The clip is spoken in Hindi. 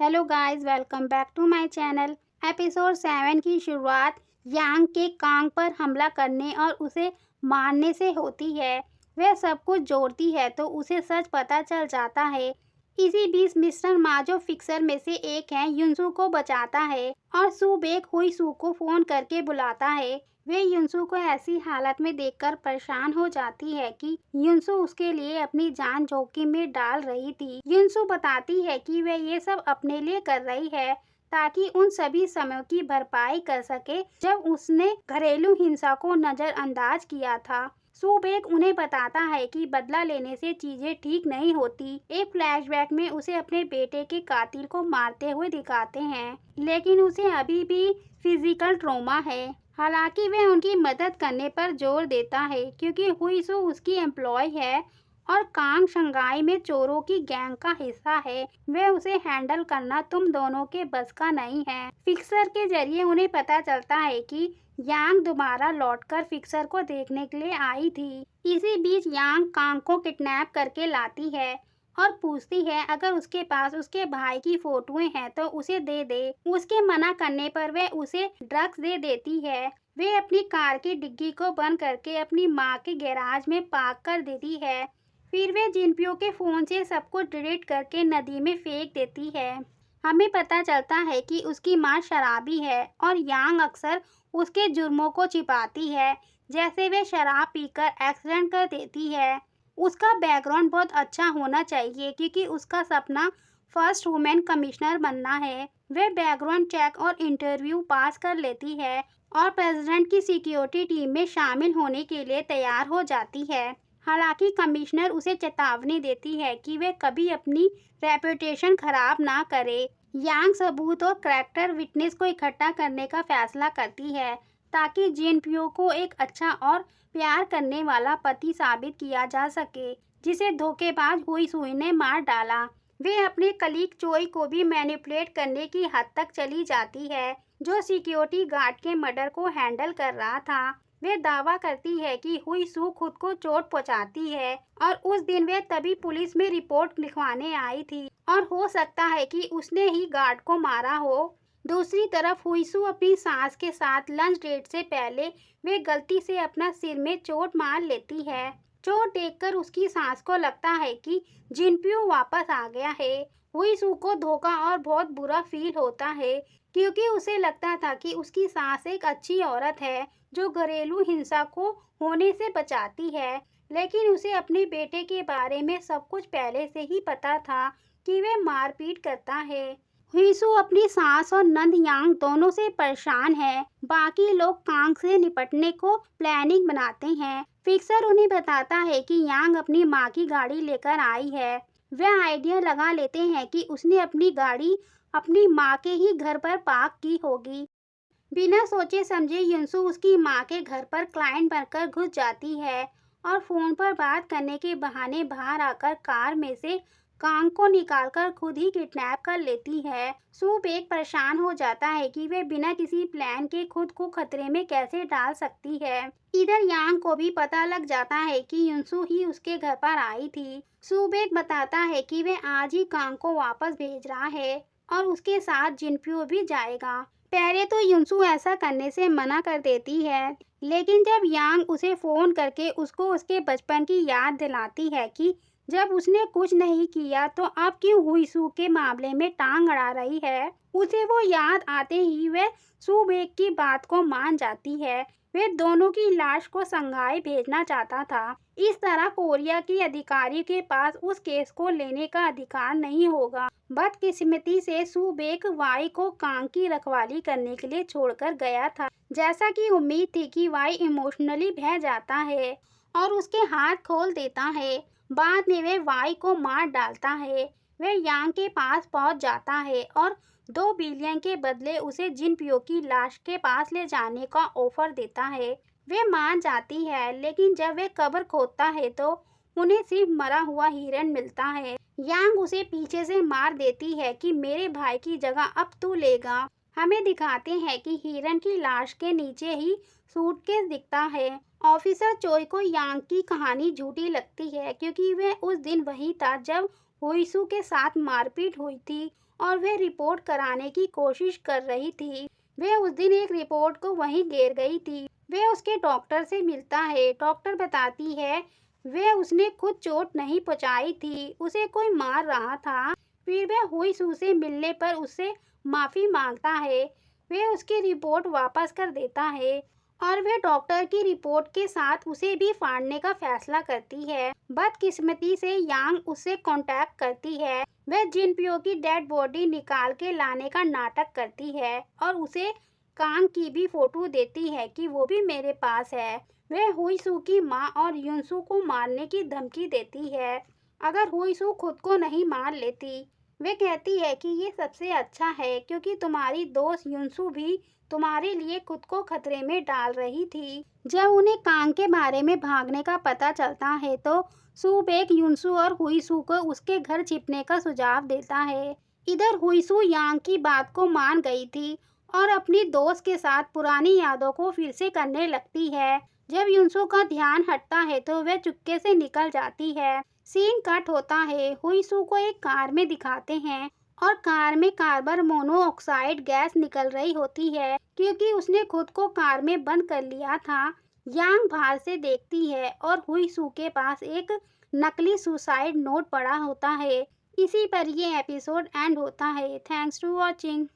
Hello guys, welcome back to my channel. Episode 7 की शुरुआत यांग के कांग पर हमला करने और उसे मारने से होती है। वह सब कुछ जोड़ती है तो उसे सच पता चल जाता है। इसी बीच मिस्टर मा जो फिक्सर में से एक है युनसू को बचाता है और सुबेक हुईसू को फोन करके बुलाता है। वे युनसू को ऐसी हालत में देखकर परेशान हो जाती है कि युनसू उसके लिए अपनी जान जोखिम में डाल रही थी। युनसू बताती है कि वह ये सब अपने लिए कर रही है ताकि उन सभी समयों की भरपाई कर सके जब उसने घरेलू हिंसा को नजरअंदाज किया था। सुबेक उन्हें बताता है कि बदला लेने से चीजें ठीक नहीं होती। एक फ्लैशबैक में उसे अपने बेटे के कातिल को मारते हुए दिखाते हैं, लेकिन उसे अभी भी फिजिकल ट्रॉमा है। हालांकि वह उनकी मदद करने पर जोर देता है क्योंकि हुईसू उसकी एम्प्लॉय है और कांग शंघाई में चोरों की गैंग का हिस्सा है। वह उसे हैंडल करना तुम दोनों के बस का नहीं है। फिक्सर के जरिए उन्हें पता चलता है कि यांग दोबारा लौटकर फिक्सर को देखने के लिए आई थी। इसी बीच यांग कांग को किडनैप करके लाती है और पूछती है अगर उसके पास उसके भाई की फोटोएं हैं तो उसे दे दे। उसके मना करने पर वह उसे ड्रग्स दे देती है। वे अपनी कार की डिग्गी को बंद करके अपनी माँ के गैराज में पार्क कर देती है। फिर वे जिनपियो के फोन से सब कुछ डिलीट करके नदी में फेंक देती है। हमें पता चलता है कि उसकी माँ शराबी है और यांग अक्सर उसके जुर्मों को छिपाती है, जैसे वे शराब पीकर एक्सीडेंट कर देती है। उसका बैकग्राउंड बहुत अच्छा होना चाहिए क्योंकि उसका सपना फर्स्ट वुमेन कमिश्नर बनना है। वे बैकग्राउंड चेक और इंटरव्यू पास कर लेती है और प्रेसिडेंट की सिक्योरिटी टीम में शामिल होने के लिए तैयार हो जाती है। हालांकि कमिश्नर उसे चेतावनी देती है कि वे कभी अपनी रेपुटेशन खराब ना करे। यांग सबूत और करैक्टर विटनेस को इकट्ठा करने का फैसला करती है ताकि जिनपियो को एक अच्छा और प्यार करने वाला पति साबित किया जा सके, जिसे धोखेबाज हुई ने मार डाला। वे अपने कलीग चोई को भी मैनिपुलेट करने की हद तक चली जाती है, जो सिक्योरिटी गार्ड के मर्डर को हैंडल कर रहा था। वे दावा करती है कि हुईसू खुद को चोट पहुंचाती है और उस दिन वे तभी पुलिस में रिपोर्ट लिखवाने आई थी और हो सकता है कि उसने ही गार्ड को मारा हो। दूसरी तरफ हुईसू अपनी सास के साथ लंच डेट से पहले वे गलती से अपना सिर में चोट मार लेती है। चोट देखकर उसकी सास को लगता है कि जिनपियो वापस आ गया है। हुईसू को धोखा और बहुत बुरा फील होता है क्योंकि उसे लगता था कि उसकी सास एक अच्छी औरत है जो घरेलू हिंसा को होने से बचाती है, लेकिन उसे अपने बेटे के बारे में सब कुछ पहले से ही पता था कि वे मारपीट करता है। हुईसू अपनी सास और नंद यांग दोनों से परेशान है। बाकी लोग कांग से निपटने को प्लानिंग बनाते हैं। फिक्सर उन्हें बताता है कि यांग अपनी माँ की गाड़ी लेकर आई है। वे आइडिया लगा लेते हैं कि उसने अपनी गाड़ी अपनी माँ के ही घर पर पार्क की होगी। बिना सोचे समझे युनसू उसकी माँ के घर पर क्लाइंट बनकर घुस जाती है और फोन पर बात करने के बहाने बाहर आकर कार में से कांग को निकालकर खुद ही किडनैप कर लेती है। सुबेक परेशान हो जाता है कि वे बिना किसी प्लान के खुद को खतरे में कैसे डाल सकती है। इधर यांग को भी पता लग जाता है कि युनसू ही उसके घर पर आई थी। सुबेक बताता है कि वे आज ही कांग को वापस भेज रहा है और उसके साथ जिनपियो भी जाएगा। पहले तो युनसू ऐसा करने से मना कर देती है, लेकिन जब यांग उसे फोन करके उसको उसके बचपन की याद दिलाती है कि जब उसने कुछ नहीं किया तो अब क्यों हुईसू के मामले में टांग अड़ा रही है, उसे वो याद आते ही वह सुबेक की बात को मान जाती है। वे दोनों की लाश को संघाई भेजना चाहता था। इस तरह कोरिया की अधिकारी के पास उस केस को लेने का अधिकार नहीं होगा। बदकिस्मती से सुबेक वाई को कांग की रखवाली करने के लिए छोड़कर गया था। जैसा कि उम्मीद थी कि वाई इमोशनली बह जाता है और उसके हाथ खोल देता है। बाद में वे वाई को मार डालता है। वे यांग के पास पहुंच जाता है और 2 बिलियन के बदले उसे जिनपियो की लाश के पास ले जाने का ऑफर देता है। वे मान जाती है, लेकिन जब वे कब्र खोदता है तो उन्हें सिर्फ मरा हुआ हिरन मिलता है। यांग उसे पीछे से मार देती है कि मेरे भाई की जगह अब तू लेगा। हमें दिखाते हैं कि हिरन की लाश के नीचे ही सूटकेस दिखता है। ऑफिसर चोई को यांग की कहानी झूठी लगती है क्योंकि वह उस दिन वही था जब हुईसू के साथ मारपीट हुई थी और वह रिपोर्ट कराने की कोशिश कर रही थी। वह उस दिन एक रिपोर्ट को वहीं गिर गई थी। वह उसके डॉक्टर से मिलता है। डॉक्टर बताती है वह उसने खुद चोट नहीं पहुंचाई थी, उसे कोई मार रहा था। फिर वह हुईसू से मिलने पर उससे माफी मांगता है। वह उसकी रिपोर्ट वापस कर देता है और वह डॉक्टर की रिपोर्ट के साथ उसे भी फाड़ने का फैसला करती है। बदकिस्मती से यांग उससे कांटेक्ट करती है। वह जिनपियो की डेड बॉडी निकाल के लाने का नाटक करती है और उसे कांग की भी फोटो देती है कि वो भी मेरे पास है। वह हुईसू की माँ और युनसू को मारने की धमकी देती है अगर हुईसू खुद को नहीं मार लेती। वे कहती है कि ये सबसे अच्छा है क्योंकि तुम्हारी दोस्त युनसू भी तुम्हारे लिए खुद को खतरे में डाल रही थी। जब उन्हें कांग के बारे में भागने का पता चलता है तो सूबेक युनसू और हुईसू को उसके घर छिपने का सुझाव देता है। इधर हुईसू यांग की बात को मान गई थी और अपनी दोस्त के साथ पुरानी यादों को फिर से करने लगती है। जब युनसू का ध्यान हटता है तो वह चुपके से निकल जाती है। सीन कट होता है। हुईसू को एक कार में दिखाते हैं और कार में कार्बन मोनोऑक्साइड गैस निकल रही होती है क्योंकि उसने खुद को कार में बंद कर लिया था। यांग बाहर से देखती है और हुईसू के पास एक नकली सुसाइड नोट पड़ा होता है। इसी पर ये एपिसोड एंड होता है। Thanks to watching.